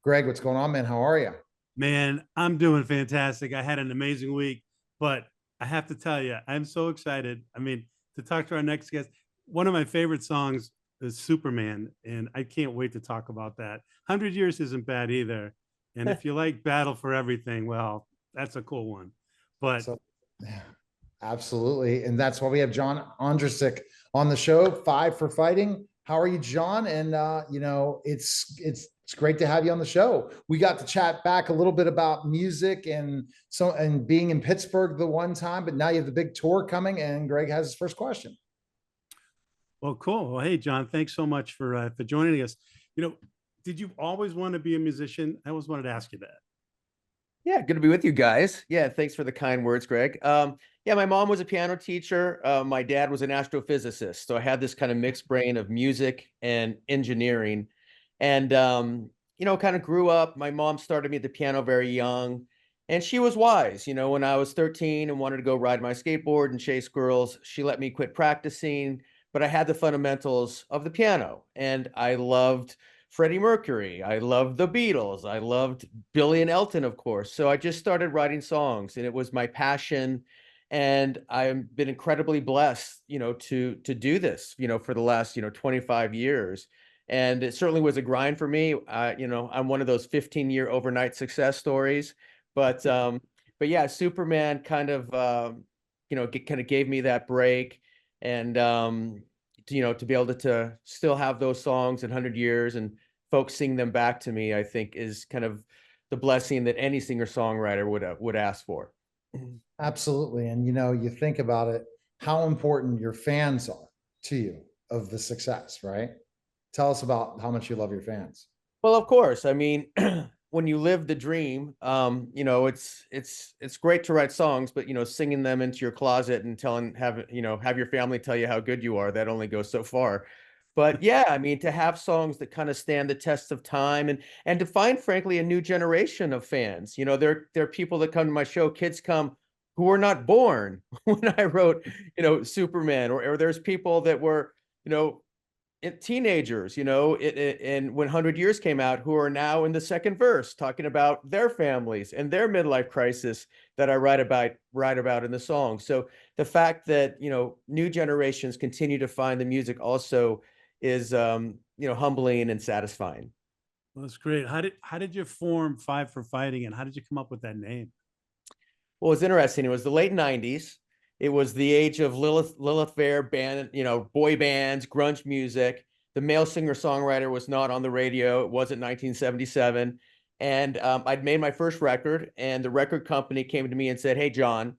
Greg, what's going on, man? How are you? Man, I'm doing fantastic. I had an amazing week, but I have to tell you, I'm so excited. I mean, to talk to our next guest, one of my favorite songs is Superman, and I can't wait to talk about that. 100 Years isn't bad either. And if you like Battle for Everything, well, that's a cool one. But So, yeah, absolutely. And that's why we have John Ondrasik on the show, Five for Fighting. How are you, John? And it's great to have you on the show. We got to chat back a little bit about music and being in Pittsburgh the one time, but now you have the big tour coming, and Greg has his first question. well, cool. Well, hey, John, thanks so much for joining us. You know, did you always want to be a musician? I always wanted to ask you that. Yeah, good to be with you guys. Yeah, thanks for the kind words, Greg. Yeah, my mom was a piano teacher. My dad was an astrophysicist. So I had this kind of mixed brain of music and engineering. And, kind of grew up. My mom started me at the piano very young. And she was wise. When I was 13 and wanted to go ride my skateboard and chase girls, she let me quit practicing. But I had the fundamentals of the piano. And I loved Freddie Mercury. I loved the Beatles. I loved Billy and Elton, of course. So I just started writing songs, and it was my passion. And I've been incredibly blessed, to do this, for the last, 25 years. And it certainly was a grind for me. I'm one of those 15-year overnight success stories. But yeah, Superman kind of, kind of gave me that break. And to be able to still have those songs in 100 years and folks sing them back to me, I think is kind of the blessing that any singer-songwriter would ask for. Absolutely. And you think about it, how important your fans are to you of the success, right? Tell us about how much you love your fans. Well, of course. I mean, when you live the dream, it's great to write songs, but singing them into your closet and have your family tell you how good you are, that only goes so far. But yeah, I mean, to have songs that kind of stand the test of time and to find, frankly, a new generation of fans. There are people that come to my show, kids come who were not born when I wrote, Superman, or there's people that were, teenagers, and when 100 Years came out, who are now in the second verse talking about their families and their midlife crisis that I write about in the song. So the fact that, new generations continue to find the music also is, humbling and satisfying. Well, that's great. How did you form Five for Fighting, and how did you come up with that name? Well, it's interesting. It was the late 90s. It was the age of Lilith Fair band, boy bands, grunge music. The male singer-songwriter was not on the radio. It wasn't 1977. And I'd made my first record, and the record company came to me and said, "Hey, John,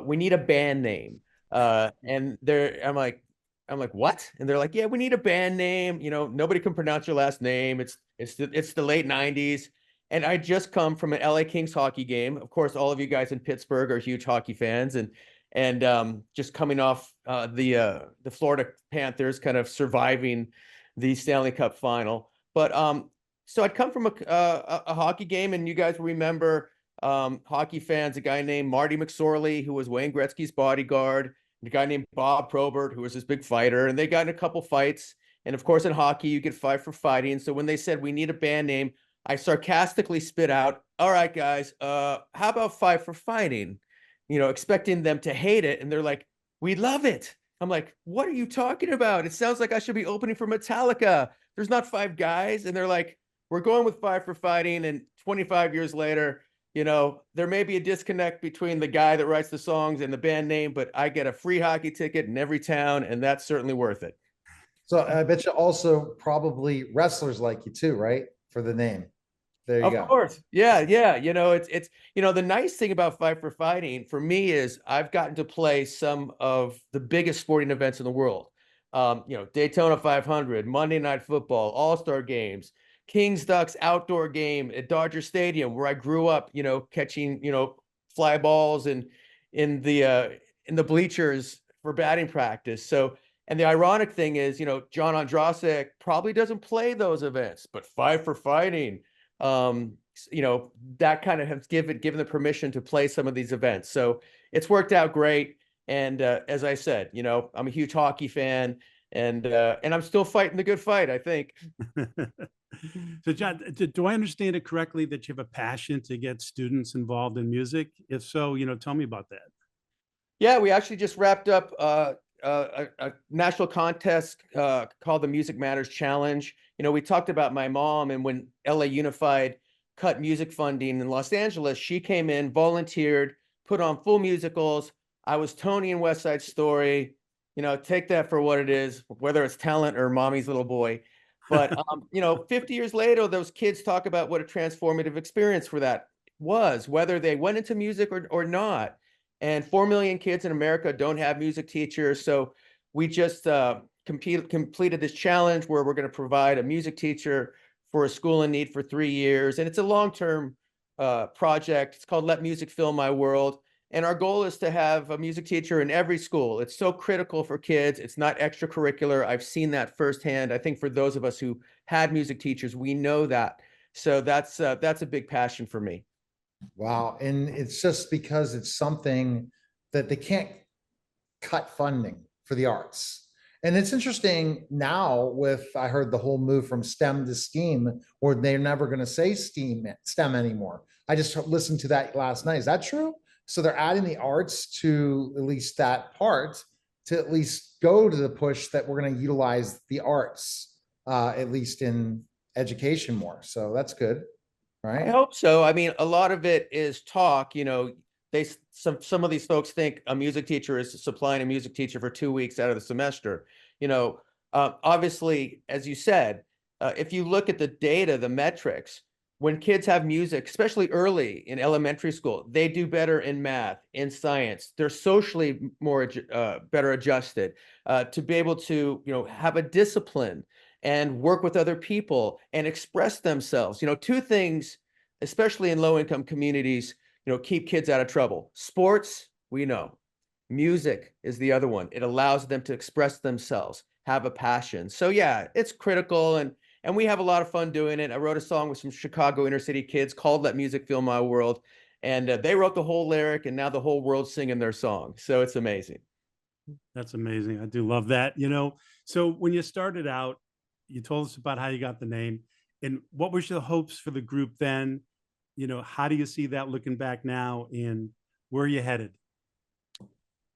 we need a band name." I'm like, what? And they're like, "Yeah, we need a band name. Nobody can pronounce your last name. It's the late 90s." And I just come from an LA Kings hockey game. Of course, all of you guys in Pittsburgh are huge hockey fans, and just coming off the Florida Panthers kind of surviving the Stanley Cup final. But so I'd come from a hockey game, and you guys remember, hockey fans, a guy named Marty McSorley, who was Wayne Gretzky's bodyguard, and a guy named Bob Probert, who was this big fighter, and they got in a couple fights. And of course, in hockey, you get five for fighting. So when they said we need a band name, I sarcastically spit out, "All right, guys, how about Five for Fighting?" Expecting them to hate it. And they're like, "We love it." I'm like, "What are you talking about? It sounds like I should be opening for Metallica. There's not five guys." And they're like, "We're going with Five for Fighting." And 25 years later, there may be a disconnect between the guy that writes the songs and the band name, but I get a free hockey ticket in every town, and that's certainly worth it. So I bet you also probably wrestlers like you too, right? For the name. There you Of go. course. Yeah, yeah. The nice thing about Fight for Fighting for me is I've gotten to play some of the biggest sporting events in the world. Daytona 500, Monday Night Football, All-Star games, Kings Ducks outdoor game at Dodger Stadium, where I grew up, catching, fly balls and in the bleachers for batting practice. So, and the ironic thing is, John Ondrasik probably doesn't play those events, but Fight for Fighting, that kind of has given the permission to play some of these events. So it's worked out great. And as I said, I'm a huge hockey fan. And I'm still fighting the good fight, I think. So John, do I understand it correctly that you have a passion to get students involved in music? If so, tell me about that. Yeah, we actually just wrapped up a national contest called the Music Matters Challenge. We talked about my mom, and when LA Unified cut music funding in Los Angeles, she came in, volunteered, put on full musicals. I was Tony in West Side Story. Take that for what it is, whether it's talent or mommy's little boy. But 50 years later, those kids talk about what a transformative experience for that was, whether they went into music or not. And 4 million kids in America don't have music teachers. So we just completed this challenge where we're going to provide a music teacher for a school in need for 3 years. And it's a long-term project. It's called Let Music Fill My World. And our goal is to have a music teacher in every school. It's so critical for kids. It's not extracurricular. I've seen that firsthand. I think for those of us who had music teachers, we know that. So that's a big passion for me. Wow. And it's just because it's something that they can't cut funding for the arts. And it's interesting now with, I heard the whole move from STEM to STEAM, or they're never going to say STEM anymore. I just listened to that last night. Is that true? So they're adding the arts to at least that part to at least go to the push that we're going to utilize the arts, at least in education more. So that's good. Right. I hope so. I mean, a lot of it is talk. Some of these folks think a music teacher is supplying a music teacher for 2 weeks out of the semester. Obviously, as you said, if you look at the data, the metrics, when kids have music, especially early in elementary school, they do better in math, in science. They're socially better adjusted to be able to, have a discipline and work with other people and express themselves. Two things, especially in low-income communities, keep kids out of trouble. Sports, we know. Music is the other one. It allows them to express themselves, have a passion. So yeah, it's critical, and we have a lot of fun doing it. I wrote a song with some Chicago inner city kids called Let Music Fill My World, and they wrote the whole lyric, and now the whole world's singing their song. So it's amazing. That's amazing. I do love that. So when you started out, you told us about how you got the name, and what was your hopes for the group then? How do you see that looking back now, and where are you headed?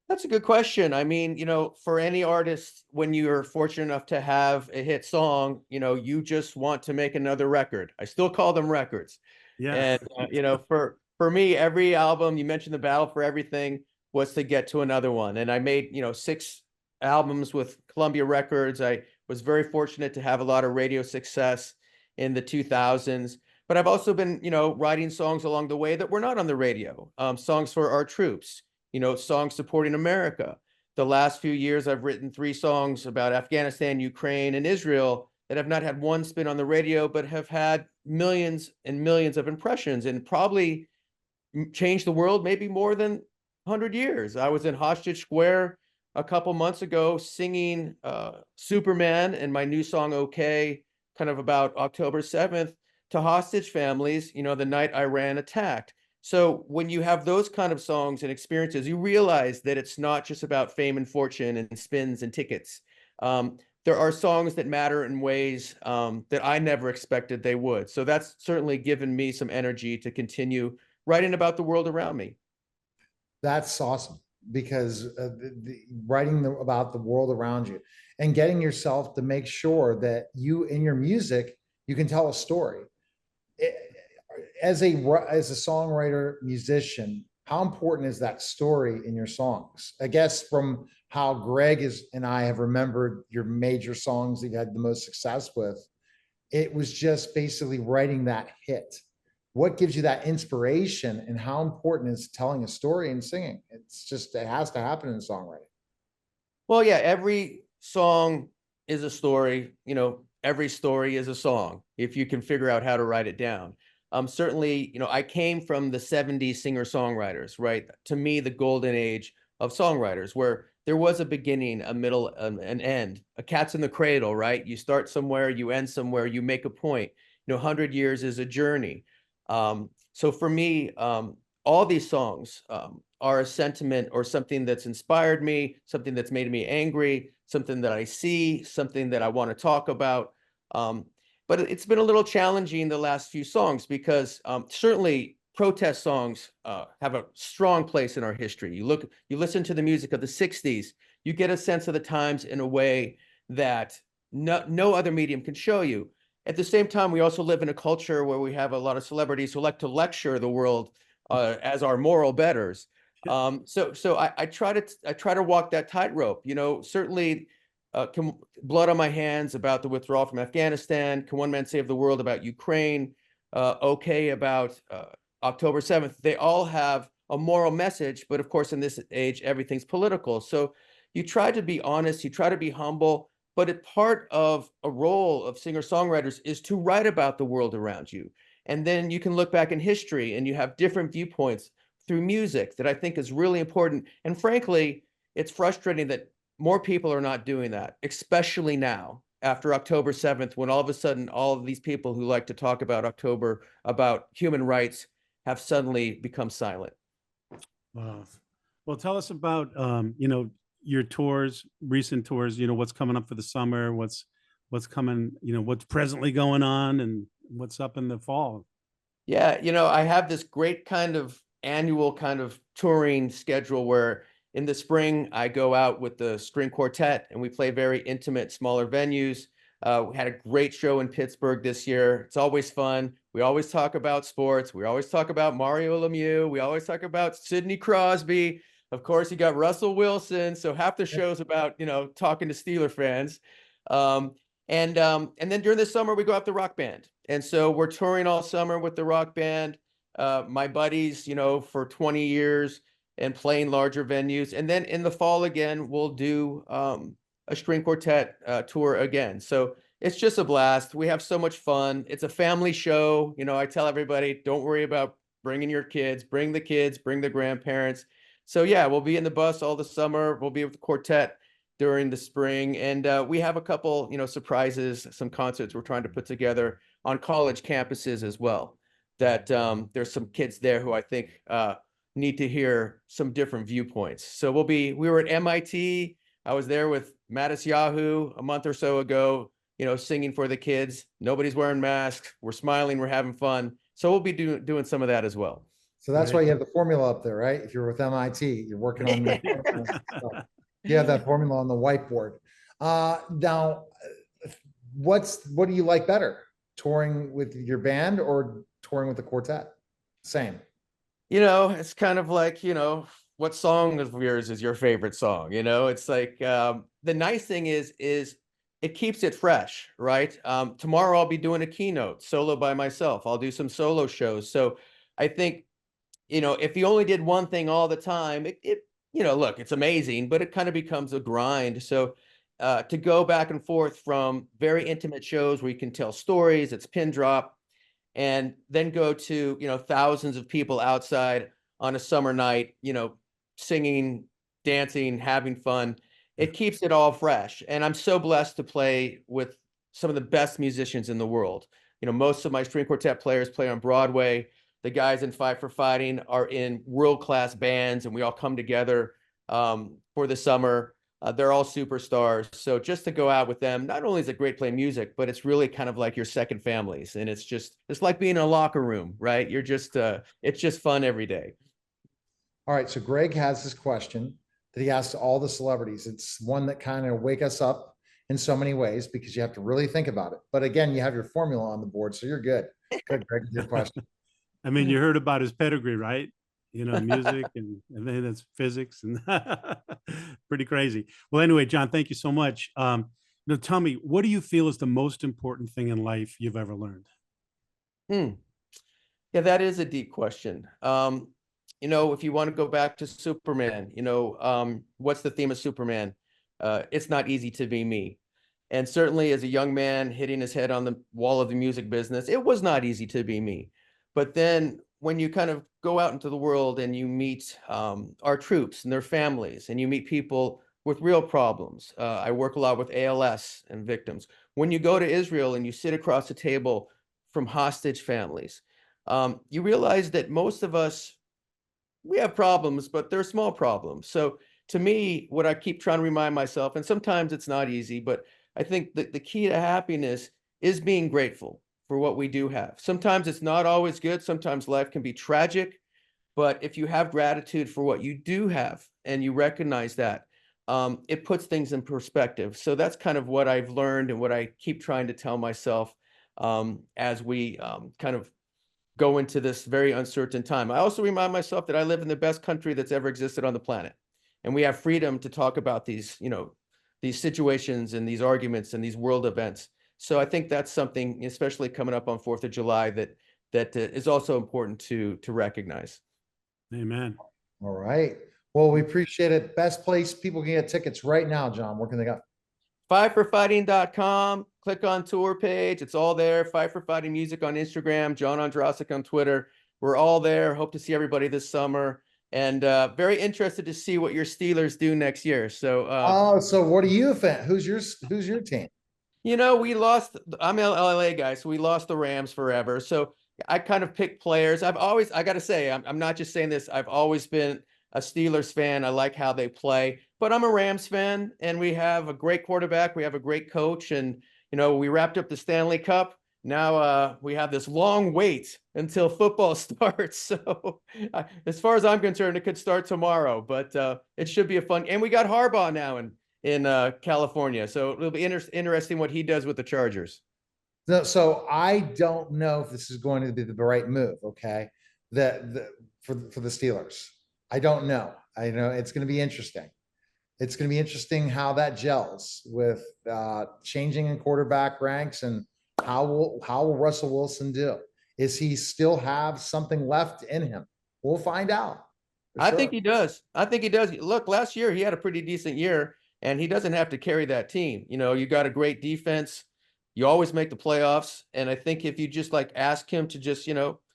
That's a good question. I mean, for any artist, when you're fortunate enough to have a hit song, you just want to make another record. I still call them records. Yeah. And for me, every album, you mentioned the Battle for Everything, was to get to another one. And I made, 6 albums with Columbia Records. I was very fortunate to have a lot of radio success in the 2000s. But I've also been, writing songs along the way that were not on the radio, songs for our troops, songs supporting America. The last few years, I've written 3 songs about Afghanistan, Ukraine, and Israel that have not had one spin on the radio, but have had millions and millions of impressions and probably changed the world maybe more than 100 years. I was in Hostage Square a couple months ago singing Superman and my new song, Okay, kind of about October 7th, to hostage families, the night Iran attacked. So when you have those kind of songs and experiences, you realize that it's not just about fame and fortune and spins and tickets. There are songs that matter in ways that I never expected they would. So that's certainly given me some energy to continue writing about the world around me. That's awesome because writing about the world around you and getting yourself to make sure that you in your music, you can tell a story. As a songwriter, musician, how important is that story in your songs? I guess from how Greg and I have remembered your major songs that you had the most success with, it was just basically writing that hit. What gives you that inspiration, and how important is telling a story and singing? It has to happen in songwriting. Well, yeah, every song is a story, every story is a song, if you can figure out how to write it down. Certainly, I came from the 70s singer-songwriters, right? To me, the golden age of songwriters, where there was a beginning, a middle, an end, a cat's in the cradle, right? You start somewhere, you end somewhere, you make a point. 100 years is a journey. So for me, all these songs are a sentiment or something that's inspired me, something that's made me angry, something that I see, something that I want to talk about. But it's been a little challenging the last few songs because certainly protest songs have a strong place in our history. You listen to the music of the 60s, you get a sense of the times in a way that no other medium can show you. At the same time, we also live in a culture where we have a lot of celebrities who like to lecture the world as our moral betters. So I try to walk that tightrope. You know, certainly, can Blood on My Hands about the withdrawal from Afghanistan, Can One Man Save the World about Ukraine, Okay about October 7th. They all have a moral message, but of course, in this age, everything's political. So you try to be honest, you try to be humble, but a part of a role of singer-songwriters is to write about the world around you. And then you can look back in history and you have different viewpoints through music that I think is really important. And frankly, it's frustrating that more people are not doing that, especially now after October 7th, when all of a sudden, all of these people who like to talk about October, about human rights, have suddenly become silent. Wow. Well, tell us about, your tours, recent tours, what's coming up for the summer, what's coming, what's presently going on and what's up in the fall. Yeah, I have this great kind of annual kind of touring schedule where in the spring I go out with the string quartet and we play very intimate, smaller venues. We had a great show in Pittsburgh this year. It's always fun. We always talk about sports. We always talk about Mario Lemieux. We always talk about Sidney Crosby. Of course, you got Russell Wilson. So half the show's about, talking to Steeler fans. And then during the summer, we go out the rock band. And so we're touring all summer with the rock band, my buddies, for 20 years and playing larger venues. And then in the fall again, we'll do a string quartet tour again. So it's just a blast. We have so much fun. It's a family show. I tell everybody, don't worry about bringing your kids, bring the kids, bring the grandparents. So yeah, we'll be in the bus all the summer. We'll be with the quartet during the spring. And we have a couple, surprises, some concerts we're trying to put together on college campuses as well. That there's some kids there who I think need to hear some different viewpoints. So we were at MIT. I was there with Mattis Yahoo a month or so ago, singing for the kids. Nobody's wearing masks. We're smiling. We're having fun. So we'll be doing some of that as well. So that's why you have the formula up there, right? If you're with MIT, you're working on you have that formula on the whiteboard. Now, what do you like better? Touring with your band or touring with the quartet? Same. It's kind of like, what song of yours is your favorite song? It's like the nice thing is it keeps it fresh, right? Tomorrow I'll be doing a keynote solo by myself. I'll do some solo shows. So I think, if you only did one thing all the time, look, it's amazing, but it kind of becomes a grind. So to go back and forth from very intimate shows where you can tell stories, it's pin drop, and then go to, thousands of people outside on a summer night, singing, dancing, having fun. It keeps it all fresh. And I'm so blessed to play with some of the best musicians in the world. Most of my string quartet players play on Broadway. The guys in Five for Fighting are in world-class bands, and we all come together for the summer. They're all superstars. So just to go out with them, not only is it great playing music, but it's really kind of like your second families. And it's like being in a locker room, right? It's just fun every day. All right. So Greg has this question that he asks all the celebrities. It's one that kind of wake us up in so many ways because you have to really think about it. But again, you have your formula on the board, so you're good. Good, Greg, your question. I mean, you heard about his pedigree, right? Music and then it's physics and pretty crazy. Well, anyway, John, thank you so much. Tell me, what do you feel is the most important thing in life you've ever learned? Yeah, that is a deep question. If you want to go back to Superman, what's the theme of Superman? It's not easy to be me. And certainly as a young man hitting his head on the wall of the music business, it was not easy to be me. But then when you kind of go out into the world and you meet our troops and their families, and you meet people with real problems. I work a lot with ALS and victims. When you go to Israel and you sit across the table from hostage families, you realize that most of us we have problems, but they're small problems. So to me, what I keep trying to remind myself, and sometimes it's not easy, but I think that the key to happiness is being grateful for what we do have. Sometimes it's not always good. Sometimes life can be tragic, but if you have gratitude for what you do have and you recognize that, it puts things in perspective. So that's kind of what I've learned and what I keep trying to tell myself as we kind of go into this very uncertain time. I also remind myself that I live in the best country that's ever existed on the planet. And we have freedom to talk about these, these situations and these arguments and these world events. So I think that's something, especially coming up on 4th of July, that is also important to recognize. Amen. All right. Well, we appreciate it. Best place people can get tickets right now, John. Where can they go? FightForFighting.com. Click on tour page. It's all there. Fight for Fighting Music on Instagram. John Ondrasik on Twitter. We're all there. Hope to see everybody this summer. And very interested to see what your Steelers do next year. So, So what are you a fan? Who's your team? we lost. I'm an LA guy, so we lost the Rams forever. So I kind of pick players. I got to say, I'm not just saying this. I've always been a Steelers fan. I like how they play, but I'm a Rams fan, and we have a great quarterback. We have a great coach, and we wrapped up the Stanley Cup. Now we have this long wait until football starts. So as far as I'm concerned, it could start tomorrow, but it should be a fun. And we got Harbaugh now in California, so it'll be interesting what he does with the Chargers. So I don't know if this is going to be the right move. Okay, for the Steelers, I don't know. I know it's going to be interesting. It's going to be interesting how that gels with changing in quarterback ranks, and how will Russell Wilson do? Is he still have something left in him? We'll find out. I think he does. I think he does. Look, last year he had a pretty decent year, and he doesn't have to carry that team. You got a great defense. You always make the playoffs. And I think if you just ask him to just,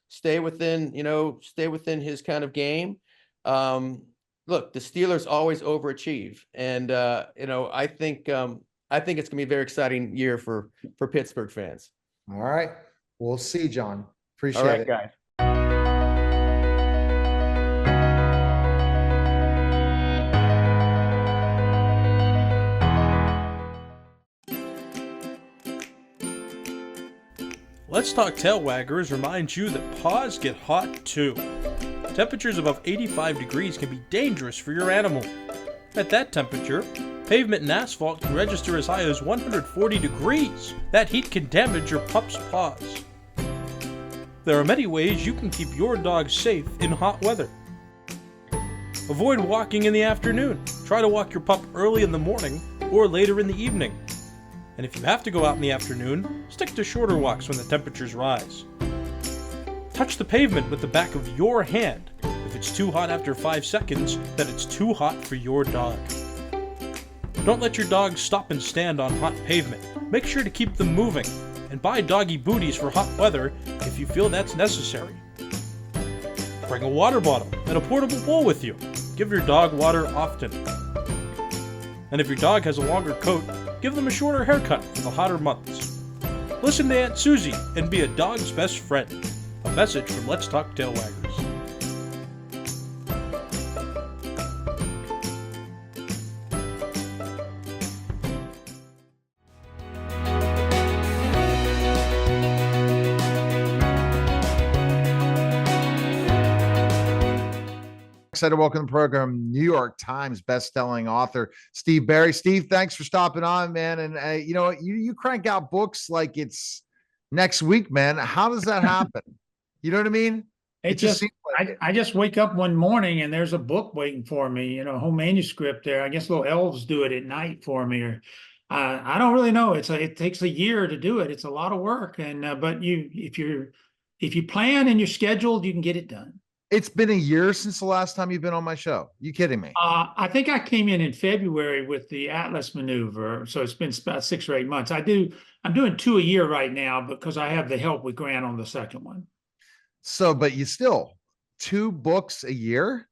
stay within his kind of game. Look, the Steelers always overachieve. And, I think it's gonna be a very exciting year for Pittsburgh fans. All right. We'll see, John. Appreciate All right, it. guys. Let's Talk Tail Waggers reminds you that paws get hot too. Temperatures above 85 degrees can be dangerous for your animal. At that temperature, pavement and asphalt can register as high as 140 degrees. That heat can damage your pup's paws. There are many ways you can keep your dog safe in hot weather. Avoid walking in the afternoon. Try to walk your pup early in the morning or later in the evening. And if you have to go out in the afternoon, stick to shorter walks when the temperatures rise. Touch the pavement with the back of your hand. If it's too hot after 5 seconds, then it's too hot for your dog. Don't let your dog stop and stand on hot pavement. Make sure to keep them moving, and buy doggy booties for hot weather if you feel that's necessary. Bring a water bottle and a portable bowl with you. Give your dog water often. And if your dog has a longer coat, give them a shorter haircut for the hotter months. Listen to Aunt Susie and be a dog's best friend. A message from Let's Talk Tail Waggers. Excited to welcome to the program New York Times best-selling author Steve Berry. Steve, thanks for stopping on, man. And you crank out books like it's next week, man. How does that happen? You know what I mean? It just seems like I just wake up one morning and there's a book waiting for me, a whole manuscript there. I guess little elves do it at night for me, or I don't really know. It takes a year to do it. It's a lot of work, and but if you plan and you're scheduled, you can get it done. It's been a year since the last time you've been on my show. You kidding me? I think I came in February with the Atlas maneuver, so it's been about 6 or 8 months. I'm doing 2 a year right now because I have the help with Grant on the second one. So, but you still 2 books a year?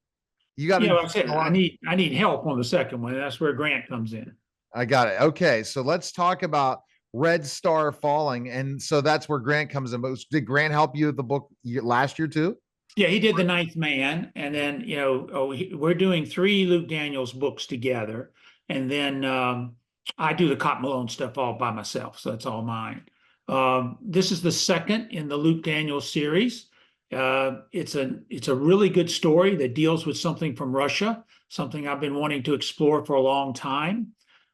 You got to. Like I said, I need help on the second one. That's where Grant comes in. I got it. Okay, so let's talk about Red Star Falling, and so that's where Grant comes in. But did Grant help you with the book last year too? Yeah, he did The Ninth Man, and then we're doing 3 Luke Daniels books together, and then I do the Cotton Malone stuff all by myself, so that's all mine. This is the second in the Luke Daniels series. It's a really good story that deals with something from Russia, something I've been wanting to explore for a long time.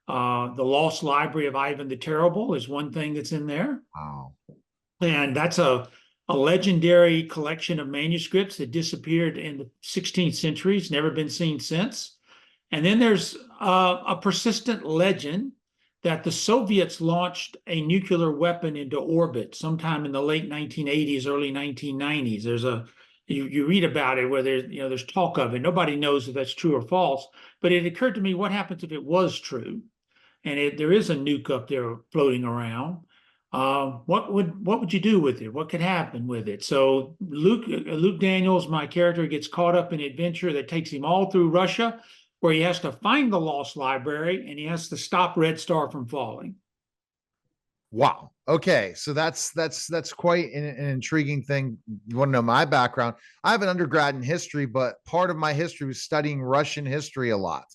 The Lost Library of Ivan the Terrible is one thing that's in there. Wow. And that's a legendary collection of manuscripts that disappeared in the 16th century. It's never been seen since. And then there's a persistent legend that the Soviets launched a nuclear weapon into orbit sometime in the late 1980s, early 1990s. You read about it where there's talk of it. Nobody knows if that's true or false. But it occurred to me, what happens if it was true? And there is a nuke up there floating around. What would you do with it? What could happen with it? So Luke Daniels, my character, gets caught up in an adventure that takes him all through Russia, where he has to find the lost library and he has to stop Red Star from falling. Wow. Okay. So that's quite an intriguing thing. You want to know my background? I have an undergrad in history, but part of my history was studying Russian history a lot.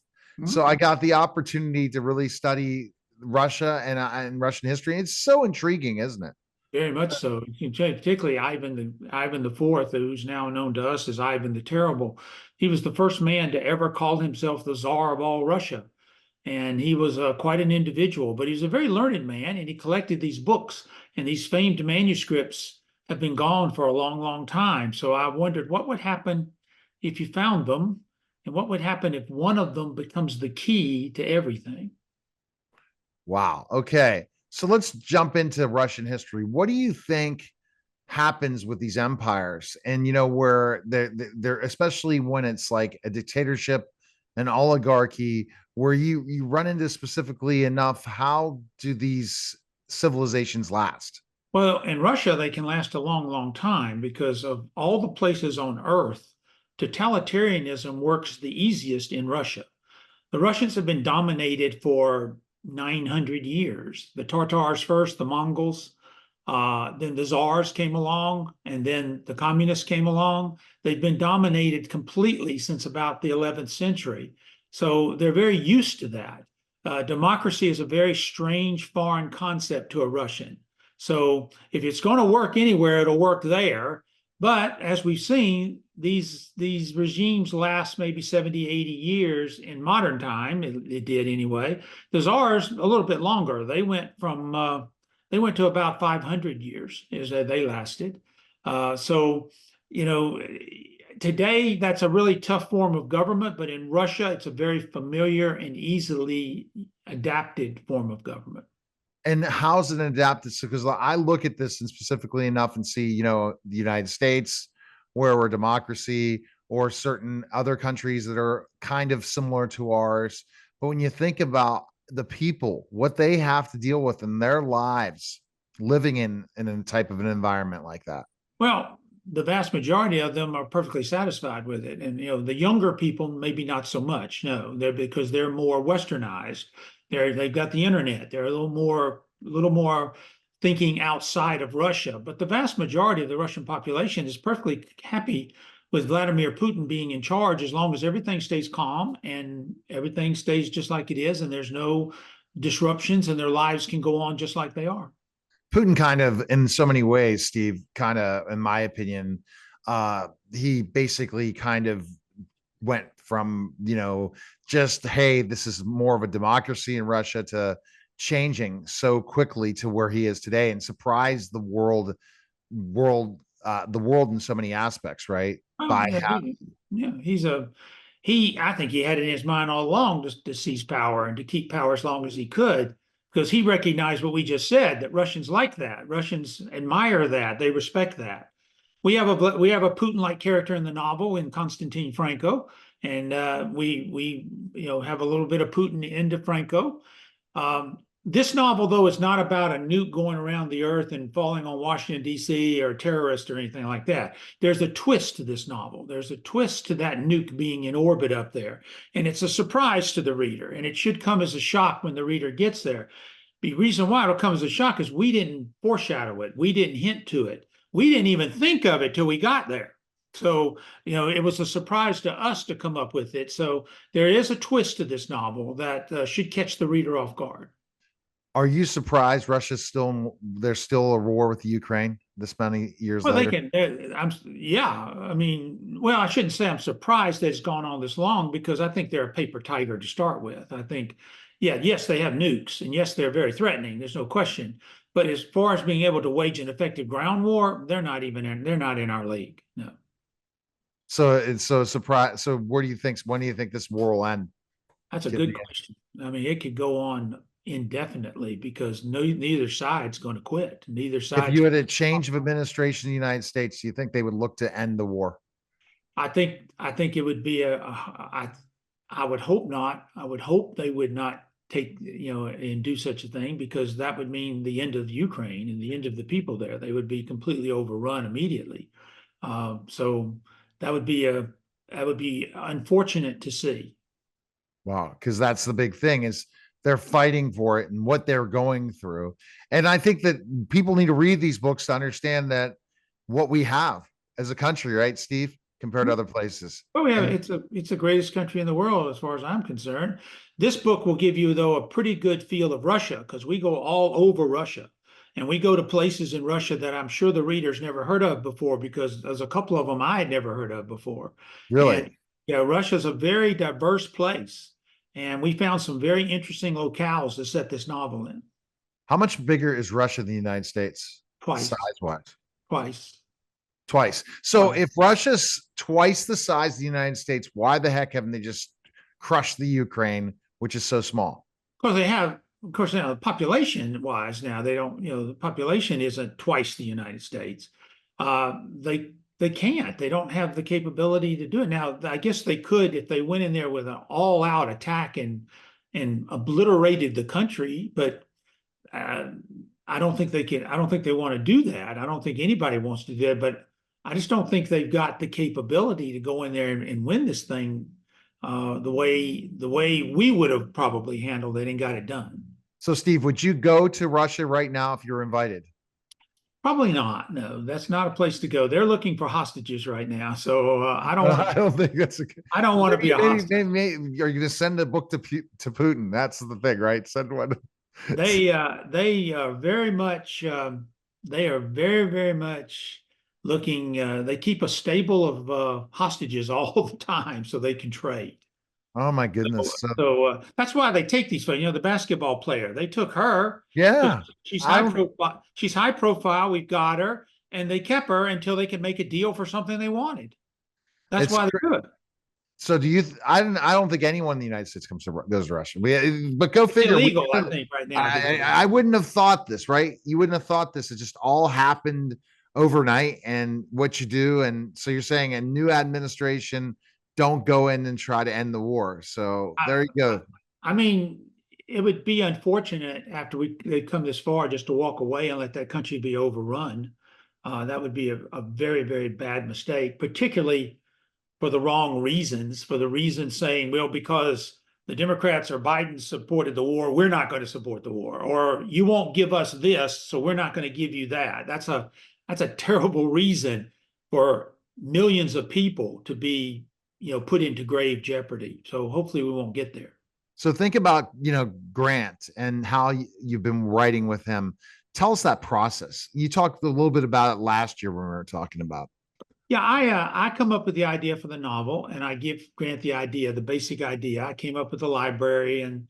So I got the opportunity to really study Russia and Russian history. It's so intriguing, isn't it? Very much so. Particularly Ivan the Fourth, who's now known to us as Ivan the Terrible. He was the first man to ever call himself the Tsar of all Russia. And he was quite an individual, but he was a very learned man, and he collected these books, and these famed manuscripts have been gone for a long, long time. So I wondered what would happen if you found them, and what would happen if one of them becomes the key to everything. Wow. Okay. So let's jump into Russian history. What do you think happens with these empires? And, where they're especially when it's like a dictatorship, an oligarchy, where you run into specifically enough, how do these civilizations last? Well, in Russia, they can last a long, long time because of all the places on Earth. Totalitarianism works the easiest in Russia. The Russians have been dominated for 900 years. The Tatars first, the Mongols, then the Tsars came along, and then the communists came along. They've been dominated completely since about the 11th century. So they're very used to that. Democracy is a very strange foreign concept to a Russian. So if it's going to work anywhere, it'll work there. But as we've seen, these regimes last maybe 70, 80 years in modern time. It did anyway. The Tsars, a little bit longer. They went to about 500 years as they lasted. So, today that's a really tough form of government, but in Russia, it's a very familiar and easily adapted form of government. And how's it adapted? So, because I look at this and specifically enough and see, the United States, where we're a democracy, or certain other countries that are kind of similar to ours. But when you think about the people, what they have to deal with in their lives, living in a type of an environment like that. Well, the vast majority of them are perfectly satisfied with it. And, the younger people, maybe not so much. No, because they're more westernized. They've got the internet. They're a little more thinking outside of Russia. But the vast majority of the Russian population is perfectly happy with Vladimir Putin being in charge, as long as everything stays calm and everything stays just like it is, and there's no disruptions, and their lives can go on just like they are. Putin kind of, in so many ways, Steve, kind of, in my opinion, he basically kind of went from, just, hey, this is more of a democracy in Russia, to changing so quickly to where he is today, and surprised the world in so many aspects, right? I think he had it in his mind all along just to seize power and to keep power as long as he could, because he recognized what we just said, that Russians like that. Russians admire that. They respect that. We have a Putin-like character in the novel, in Konstantin Franco, and we have a little bit of Putin into Franco. This novel, though, is not about a nuke going around the earth and falling on Washington, D.C., or terrorists or anything like that. There's a twist to this novel. There's a twist to that nuke being in orbit up there. And it's a surprise to the reader. And it should come as a shock when the reader gets there. The reason why it'll come as a shock is we didn't foreshadow it. We didn't hint to it. We didn't even think of it till we got there. So, it was a surprise to us to come up with it. So there is a twist to this novel that should catch the reader off guard. Are you surprised there's still a war with the Ukraine this many years Well, later? I mean, well, I shouldn't say I'm surprised that it's gone on this long because I think they're a paper tiger to start with. I think, yes, they have nukes and yes, they're very threatening. There's no question. But as far as being able to wage an effective ground war, they're not in our league. No. So it's so surprised. So when do you think this war will end? That's a Get good the- question. I mean, it could go on indefinitely because neither side's going to quit. Neither If side. you had a change of administration in the United States, do you think they would look to end the war? I think it would be I would hope not. I would hope they would not take, and do such a thing because that would mean the end of Ukraine and the end of the people there. They would be completely overrun immediately. So that would be unfortunate to see. Wow, because that's the big thing is they're fighting for it and what they're going through. And I think that people need to read these books to understand that what we have as a country, right, Steve, compared to other places. Oh yeah, And- it's the greatest country in the world as far as I'm concerned. This book will give you though a pretty good feel of Russia because we go all over Russia and we go to places in Russia that I'm sure the readers never heard of before because there's a couple of them I had never heard of before. Really? And, yeah, Russia's a very diverse place and we found some very interesting locales to set this novel in. How much bigger is Russia than the United States? Twice. Size-wise. Twice. So Twice. if Russia's twice the size of the United States, why the heck haven't they just crushed the Ukraine, which is so small? Because they have, of course, population wise now, they don't, the population isn't twice the United States. They can't, they don't have the capability to do it. Now, I guess they could if they went in there with an all out attack and obliterated the country, but I don't think they can, I don't think they want to do that. I don't think anybody wants to do that, but I just don't think they've got the capability to go in there and win this thing the way we would have probably handled it and got it done. So, Steve, would you go to Russia right now if you're invited? Probably not. No, that's not a place to go. They're looking for hostages right now, so I don't. I don't think that's a good. I don't want to be a hostage. Maybe you're going to send a book to Putin. That's the thing, right? Send one. They are very much. They are very much looking. They keep a stable of hostages all the time, so they can trade. Oh my goodness! So that's why they take these. The basketball player, they took her. Yeah, she's high profile. She's high profile. We've got her, and they kept her until they could make a deal for something they wanted. That's why they do it. So do you? I don't think anyone in the United States goes to Russia. But go figure. It's illegal, I think, right now. I wouldn't have thought this, right? You wouldn't have thought this. It just all happened overnight, and what you do. And so you're saying a new administration. Don't go in and try to end the war. So there you go. I mean, it would be unfortunate after they come this far just to walk away and let that country be overrun. That would be a very, very bad mistake, particularly for the wrong reasons, for the reason saying, well, because the Democrats or Biden supported the war, we're not going to support the war, or you won't give us this, so we're not going to give you that. That's a terrible reason for millions of people to be put into grave jeopardy. So hopefully we won't get there. So think about, Grant and how you've been writing with him. Tell us that process. You talked a little bit about it last year when we were talking about. Yeah, I come up with the idea for the novel and I give Grant the idea, the basic idea. I came up with the library and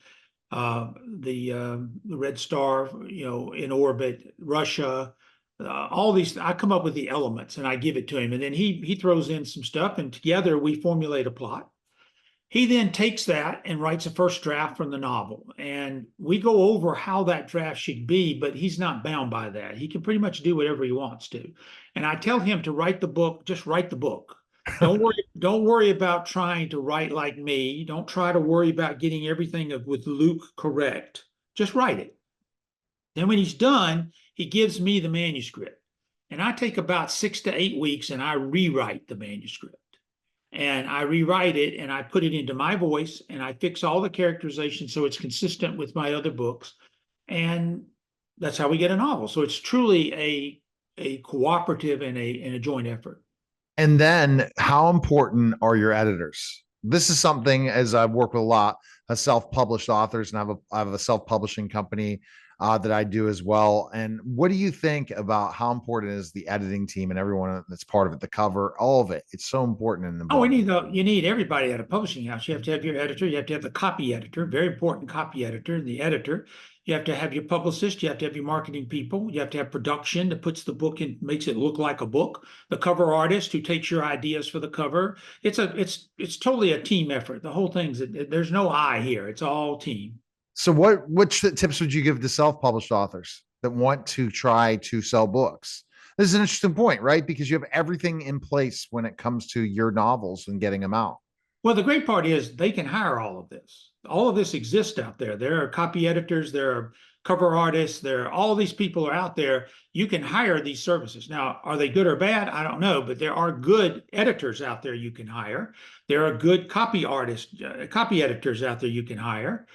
the Red Star, in orbit, Russia, all these. I come up with the elements and I give it to him, and then he throws in some stuff, and together we formulate a plot. He then takes that and writes a first draft from the novel, and we go over how that draft should be, but he's not bound by that. He can pretty much do whatever he wants to. And I tell him to write the book, just write the book. Don't worry about trying to write like me. Don't try to worry about getting everything with Luke correct. Just write it. Then when he's done, he gives me the manuscript. And I take about 6 to 8 weeks and I rewrite the manuscript. And I rewrite it and I put it into my voice and I fix all the characterization so it's consistent with my other books. And that's how we get a novel. So it's truly a cooperative and a joint effort. And then how important are your editors? This is something, as I've worked with a lot of self-published authors, and I have a self-publishing company that I do as well. And what do you think about how important is the editing team and everyone that's part of it, the cover, all of it? It's so important in the Oh, book. you need everybody at a publishing house. You have to have your editor, you have to have the copy editor, very important copy editor, the editor. You have to have your publicist, you have to have your marketing people, you have to have production that puts the book in, makes it look like a book, the cover artist who takes your ideas for the cover. It's totally a team effort. The whole thing's, there's no I here. It's all team. So what tips would you give to self-published authors that want to try to sell books? This is an interesting point, right? Because you have everything in place when it comes to your novels and getting them out. Well, the great part is they can hire all of this. All of this exists out there. There are copy editors, there are cover artists, all these people are out there. You can hire these services. Now, are they good or bad? I don't know, but there are good editors out there you can hire. There are good copy artists, copy editors out there you can hire.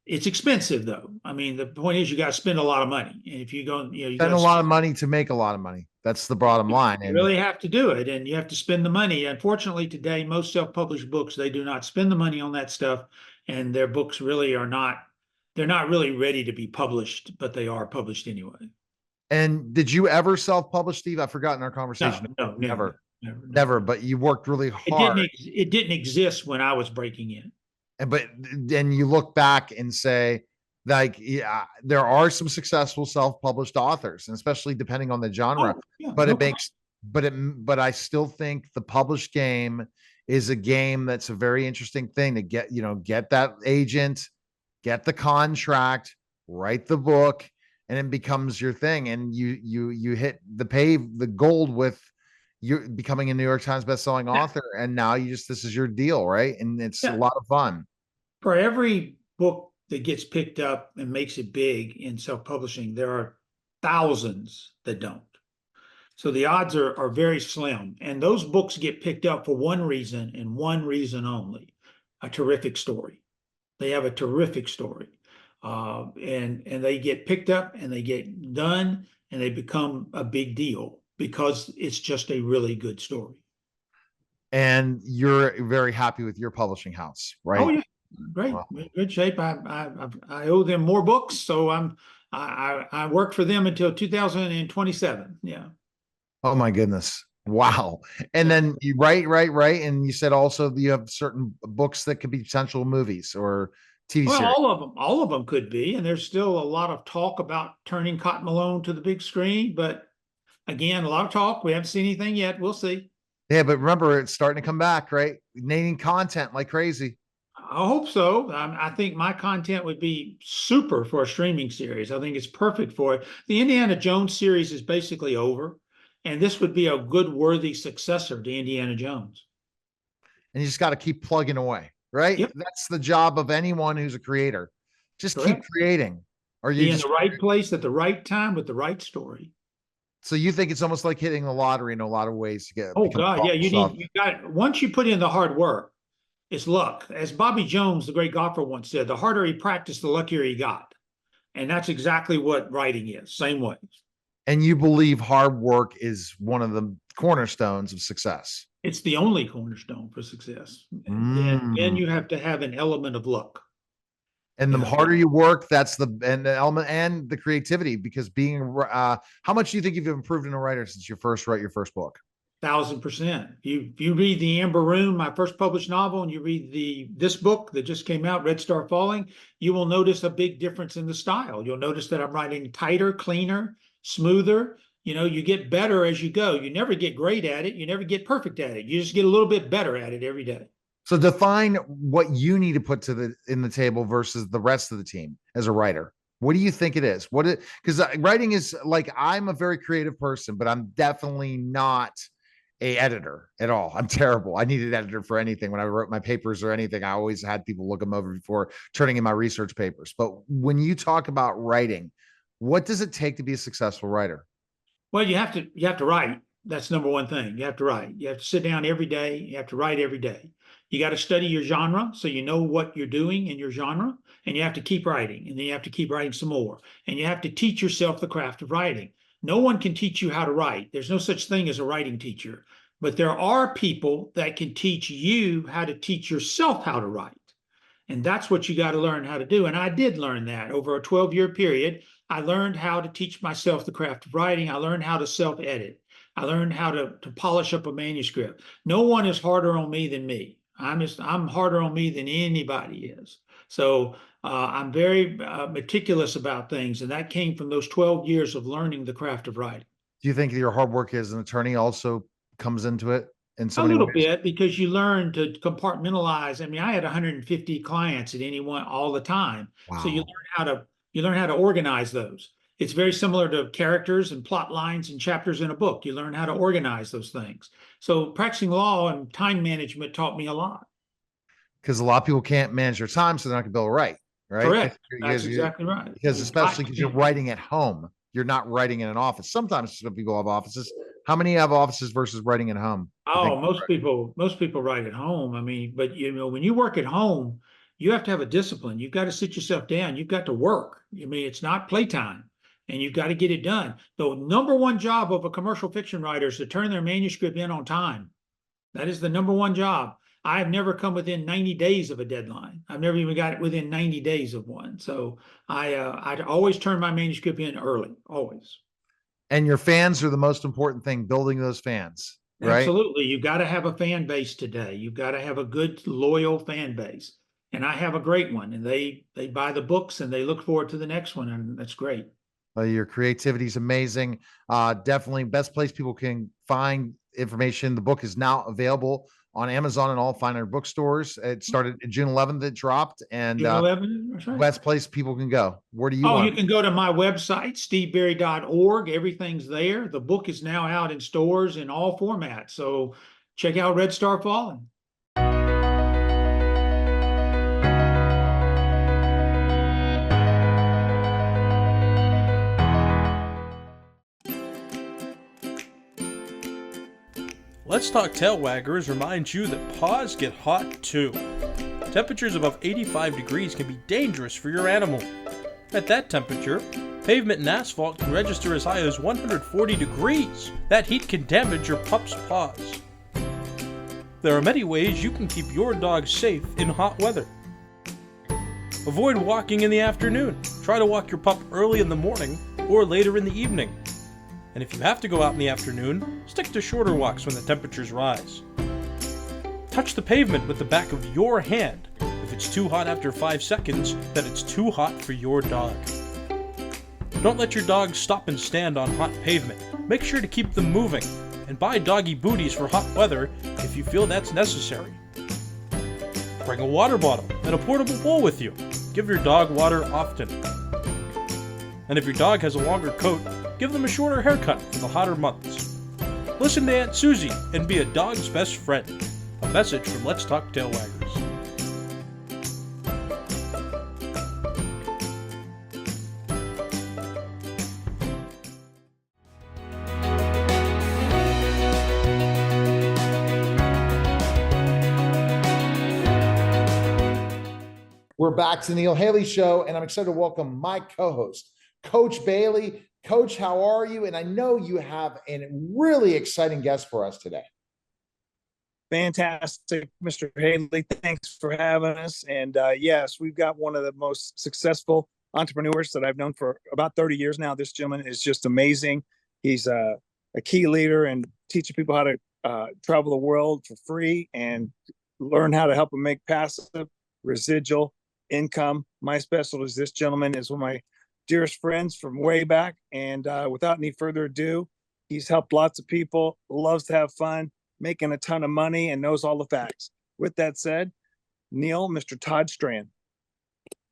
It's expensive though. I mean, the point is you got to spend a lot of money. And if you go, you spend a lot of money to make a lot of money. That's the bottom line. You really have to do it, and you have to spend the money. Unfortunately, today, most self-published books, they do not spend the money on that stuff, and their books really are not, they're not really ready to be published, but they are published anyway. And did you ever self-publish, Steve? I've forgotten our conversation. No, Never. But you worked really hard. It didn't exist when I was breaking in. But then you look back and say, like, yeah, there are some successful self-published authors, and especially depending on the genre. But I still think the published game is a game that's a very interesting thing to get, get that agent, get the contract, write the book, and it becomes your thing. And you hit the gold with you becoming a New York Times bestselling author. And now this is your deal, right? And it's a lot of fun. For every book that gets picked up and makes it big in self-publishing, there are thousands that don't. So the odds are very slim. And those books get picked up for one reason and one reason only: a terrific story. They have a terrific story. And they get picked up and they get done and they become a big deal because it's just a really good story. And you're very happy with your publishing house, right? Oh, yeah. Great. Wow. In good shape. I owe them more books, so I work for them until 2027. Yeah. Oh my goodness. Wow. And then you right. And you said also you have certain books that could be potential movies or TV series. All of them could be. And there's still a lot of talk about turning Cotton Malone to the big screen. But again, a lot of talk. We haven't seen anything yet. We'll see. Yeah, but remember, it's starting to come back, right? Needing content like crazy. I hope so. I think my content would be super for a streaming series. I think it's perfect for it. The Indiana Jones series is basically over, and this would be a good, worthy successor to Indiana Jones. And you just got to keep plugging away, right? Yep. That's the job of anyone who's a creator. Just keep creating. Or you be in the right place at the right time with the right story. So you think it's almost like hitting the lottery in a lot of ways to get. Oh God, yeah. Once you put in the hard work, it's luck. As Bobby Jones, the great golfer, once said, the harder he practiced, the luckier he got. And that's exactly what writing is, same way. And you believe hard work is one of the cornerstones of success. It's the only cornerstone for success. And then you have to have an element of luck. And the harder you work, that's the element and the creativity, because how much do you think you've improved in a writer since you first wrote your first book? 1000%. If you read The Amber Room, my first published novel, and you read this book that just came out, Red Star Falling, you will notice a big difference in the style. You'll notice that I'm writing tighter, cleaner, smoother. You get better as you go. You never get great at it. You never get perfect at it. You just get a little bit better at it every day. So define what you need to put in the table versus the rest of the team as a writer. What do you think it is? Because writing is like, I'm a very creative person, but I'm definitely not an editor at all. I'm terrible. I need an editor for anything. When I wrote my papers or anything, I always had people look them over before turning in my research papers. But when you talk about writing, what does it take to be a successful writer? Well, you have to write. That's number one thing. You have to write. You have to sit down every day. You have to write every day. You got to study your genre so you know what you're doing in your genre, and you have to keep writing, and then you have to keep writing some more, and you have to teach yourself the craft of writing. No one can teach you how to write. There's no such thing as a writing teacher, but there are people that can teach you how to teach yourself how to write. And that's what you got to learn how to do. And I did learn that over a 12-year period. I learned how to teach myself the craft of writing. I learned how to self-edit. I learned how to polish up a manuscript. No one is harder on me than me. I'm harder on me than anybody is. So I'm very meticulous about things. And that came from those 12 years of learning the craft of writing. Do you think your hard work as an attorney also comes into it in so A many little ways? bit, because you learn to compartmentalize. I mean, I had 150 clients at any one all the time. So Wow. you learn how to organize those. It's very similar to characters and plot lines and chapters in a book. You learn how to organize those things. So practicing law and time management taught me a lot. Because a lot of people can't manage their time, so they're not going to be able to write, right? Correct. Because That's exactly right. Because especially because you're writing at home, you're not writing in an office. Sometimes some people have offices. How many have offices versus writing at home? Oh, most people write at home. I mean, but when you work at home, you have to have a discipline. You've got to sit yourself down. You've got to work. I mean, it's not playtime, and you've got to get it done. The number one job of a commercial fiction writer is to turn their manuscript in on time. That is the number one job. I have never come within 90 days of a deadline. I've never even got it within 90 days of one. So I'd always turn my manuscript in early, always. And your fans are the most important thing, building those fans, right? Absolutely. You've got to have a fan base today. You've got to have a good, loyal fan base. And I have a great one, and they buy the books and they look forward to the next one. And that's great. Your creativity is amazing. Definitely best place people can find information. The book is now available on Amazon and all fine art bookstores. It started June 11th. It dropped, and June 11th, that's right. best place people can go. Where do you Oh, want? you can go to my website, steveberry.org. Everything's there. The book is now out in stores in all formats. So check out Red Star Fallen. Let's Talk Tail Waggers reminds you that paws get hot too. Temperatures above 85 degrees can be dangerous for your animal. At that temperature, pavement and asphalt can register as high as 140 degrees. That heat can damage your pup's paws. There are many ways you can keep your dog safe in hot weather. Avoid walking in the afternoon. Try to walk your pup early in the morning or later in the evening. And if you have to go out in the afternoon, stick to shorter walks when the temperatures rise. Touch the pavement with the back of your hand. If it's too hot after 5 seconds, then it's too hot for your dog. Don't let your dog stop and stand on hot pavement. Make sure to keep them moving, and buy doggy booties for hot weather if you feel that's necessary. Bring a water bottle and a portable bowl with you. Give your dog water often. And if your dog has a longer coat, give them a shorter haircut for the hotter months. Listen to Aunt Susie and be a dog's best friend. A message from Let's Talk Tail Waggers. We're back to the Neil Haley Show, and I'm excited to welcome my co-host, Coach Bailey. Coach, how are you? And I know you have a really exciting guest for us today. Fantastic, Mr. Haley. Thanks for having us. And yes, we've got one of the most successful entrepreneurs that I've known for about 30 years now. This gentleman is just amazing. He's a key leader and teaching people how to travel the world for free and learn how to help them make passive, residual income. My special is this gentleman is one of my dearest friends from way back. And without any further ado, he's helped lots of people, loves to have fun, making a ton of money, and knows all the facts. With that said, Neil, Mr. Todd Strand.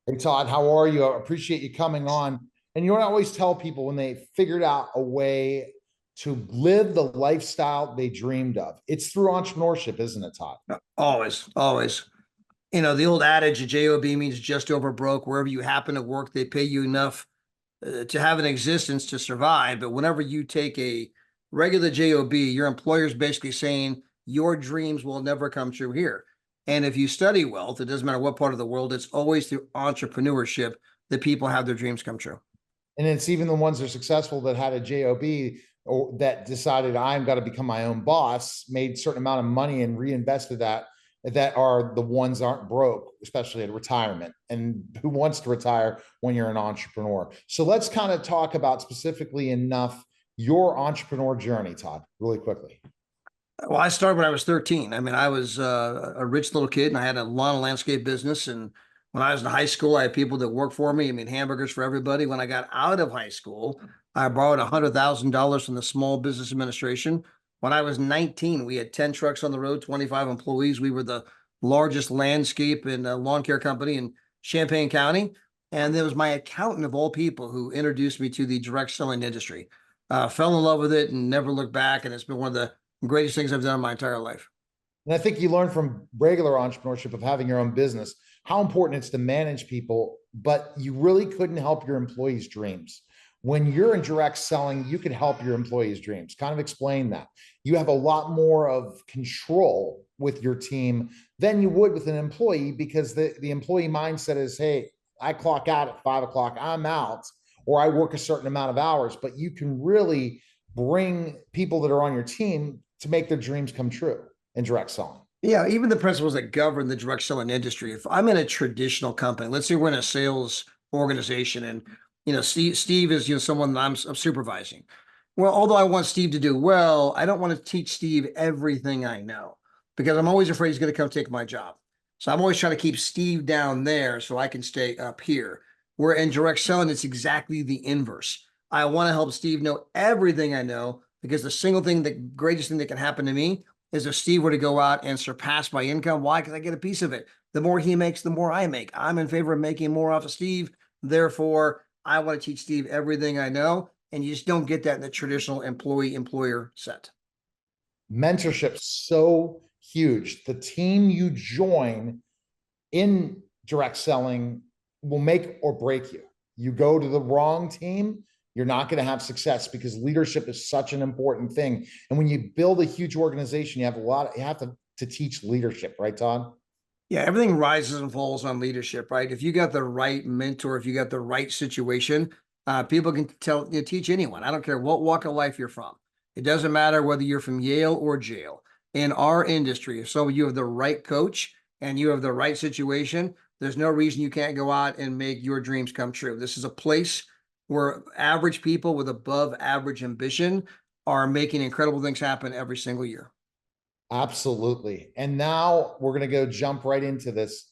Hey, Todd, how are you? I appreciate you coming on. And you want to always tell people when they figured out a way to live the lifestyle they dreamed of. It's through entrepreneurship, isn't it, Todd? Always, always. You know, the old adage, a job means just over broke. Wherever you happen to work, they pay you enough to have an existence to survive. But whenever you take a regular job, your employer's basically saying your dreams will never come true here. And if you study wealth, it doesn't matter what part of the world, it's always through entrepreneurship that people have their dreams come true. And it's even the ones that are successful that had a job, or that decided I'm got to become my own boss, made certain amount of money and reinvested that are the ones aren't broke, especially at retirement. And who wants to retire when you're an entrepreneur? So let's kind of talk about specifically enough your entrepreneur journey, Todd, really quickly. Well, I started when I was 13. I mean, I was a rich little kid and I had a lawn and landscape business. And when I was in high school, I had people that worked for me. I mean, hamburgers for everybody. When I got out of high school, I borrowed $100,000 from the Small Business Administration. When I was 19, we had 10 trucks on the road, 25 employees. We were the largest landscape and lawn care company in Champaign County. And there was my accountant of all people who introduced me to the direct selling industry. Fell in love with it and never looked back. And it's been one of the greatest things I've done in my entire life. And I think you learn from regular entrepreneurship of having your own business, how important it's to manage people, but you really couldn't help your employees' dreams. When you're in direct selling, you can help your employees' dreams. Kind of explain that. You have a lot more of control with your team than you would with an employee, because the employee mindset is, hey, I clock out at 5 o'clock, I'm out, or I work a certain amount of hours, but you can really bring people that are on your team to make their dreams come true in direct selling. Yeah, even the principles that govern the direct selling industry. If I'm in a traditional company, let's say we're in a sales organization, and Steve is someone that I'm supervising. Well, although I want Steve to do well, I don't want to teach Steve everything I know, because I'm always afraid he's going to come take my job. So I'm always trying to keep Steve down there so I can stay up here. Where in direct selling, it's exactly the inverse. I want to help Steve know everything I know, because the greatest thing that can happen to me is if Steve were to go out and surpass my income. Why? Because I get a piece of it. The more he makes, the more I make. I'm in favor of making more off of Steve. Therefore, I want to teach Steve everything I know. And you just don't get that in the traditional employee-employer set. Mentorship so huge. The team you join in direct selling will make or break you. You go to the wrong team, you're not going to have success, because leadership is such an important thing. And when you build a huge organization, you have to teach leadership, right, Todd? Yeah, everything rises and falls on leadership, right? If you got the right mentor, if you got the right situation, people can teach anyone. I don't care what walk of life you're from. It doesn't matter whether you're from Yale or jail. In our industry, if you have the right coach and you have the right situation, there's no reason you can't go out and make your dreams come true. This is a place where average people with above average ambition are making incredible things happen every single year. Absolutely. And now we're going to jump right into this.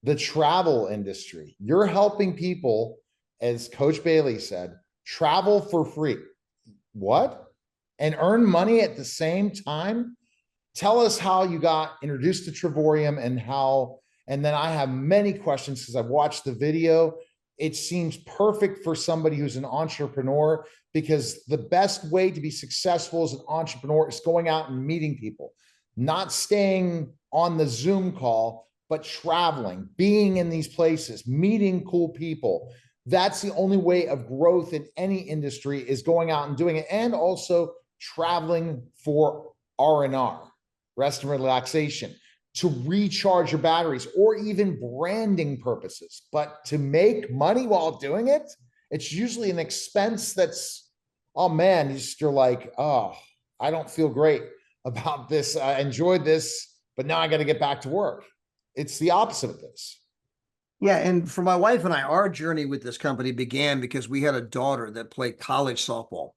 The travel industry. You're helping people, as Coach Bailey said, travel for free. What? And earn money at the same time? Tell us how you got introduced to Trevorium and then I have many questions because I've watched the video. It seems perfect for somebody who's an entrepreneur, because the best way to be successful as an entrepreneur is going out and meeting people, not staying on the Zoom call, but traveling, being in these places, meeting cool people. That's the only way of growth in any industry, is going out and doing it. And also traveling for R&R, rest and relaxation, to recharge your batteries, or even branding purposes. But to make money while doing it, it's usually an expense that's, oh man, you're like, oh, I don't feel great about this. I enjoyed this, but now I got to get back to work. It's the opposite of this. Yeah, and for my wife and I, our journey with this company began because we had a daughter that played college softball.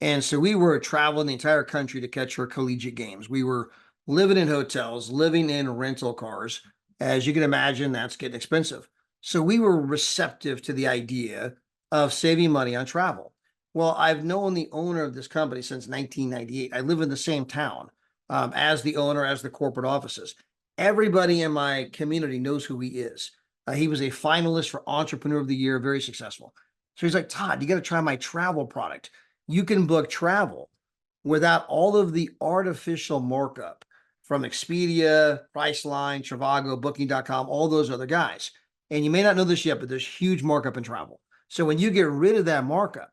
And so we were traveling the entire country to catch her collegiate games. We were living in hotels, living in rental cars. As you can imagine, that's getting expensive. So we were receptive to the idea of saving money on travel. Well, I've known the owner of this company since 1998. I live in the same town as the owner, as the corporate offices. Everybody in my community knows who he is. He was a finalist for Entrepreneur of the Year, very successful. So he's like, Todd, you got to try my travel product. You can book travel without all of the artificial markup from Expedia, Priceline, Trivago, Booking.com, all those other guys. And you may not know this yet, but there's huge markup in travel. So when you get rid of that markup,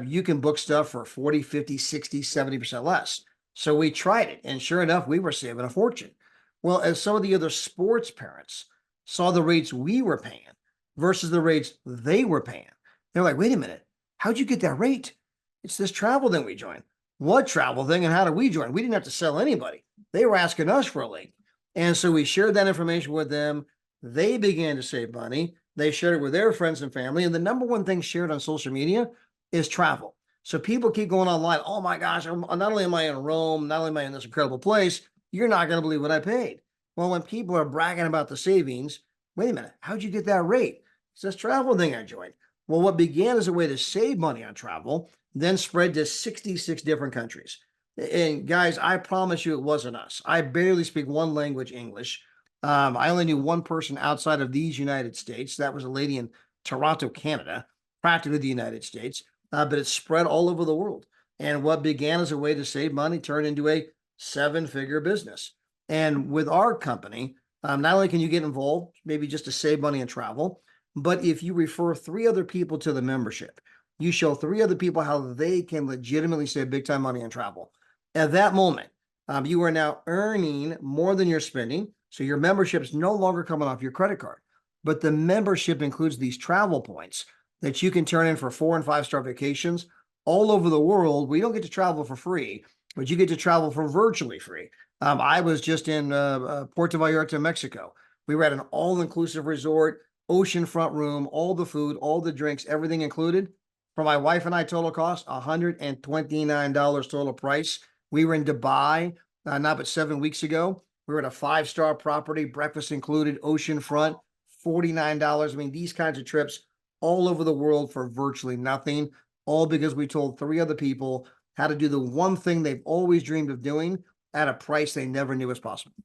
you can book stuff for 40, 50, 60, 70% less. So we tried it. And sure enough, we were saving a fortune. Well, as some of the other sports parents saw the rates we were paying versus the rates they were paying, they're like, wait a minute, how'd you get that rate? It's this travel thing we joined. What travel thing and how did we join? We didn't have to sell anybody. They were asking us for a link. And so we shared that information with them. They began to save money. They shared it with their friends and family. And the number one thing shared on social media is travel. So people keep going online. Oh my gosh, not only am I in Rome, not only am I in this incredible place, you're not going to believe what I paid. Well, when people are bragging about the savings, wait a minute, how'd you get that rate? It's this travel thing I joined. Well, what began as a way to save money on travel then spread to 66 different countries. And guys, I promise you it wasn't us. I barely speak one language, English. I only knew one person outside of these United States. That was a lady in Toronto, Canada, practically the United States, but it's spread all over the world. And what began as a way to save money turned into a 7-figure business. And with our company, not only can you get involved, maybe just to save money and travel, but if you refer 3 other people to the membership, you show 3 other people how they can legitimately save big time money on travel. At that moment, you are now earning more than you're spending. So your membership is no longer coming off your credit card, but the membership includes these travel points that you can turn in for 4- and 5-star vacations all over the world. We don't get to travel for free, but you get to travel for virtually free. I was just in Puerto Vallarta, Mexico. We were at an all-inclusive resort, oceanfront room, all the food, all the drinks, everything included. For my wife and I, total cost, $129 total price. We were in Dubai, not but 7 weeks ago. We were at a 5-star property, breakfast included, oceanfront, $49. I mean, these kinds of trips all over the world for virtually nothing, all because we told 3 other people how to do the one thing they've always dreamed of doing at a price they never knew was possible.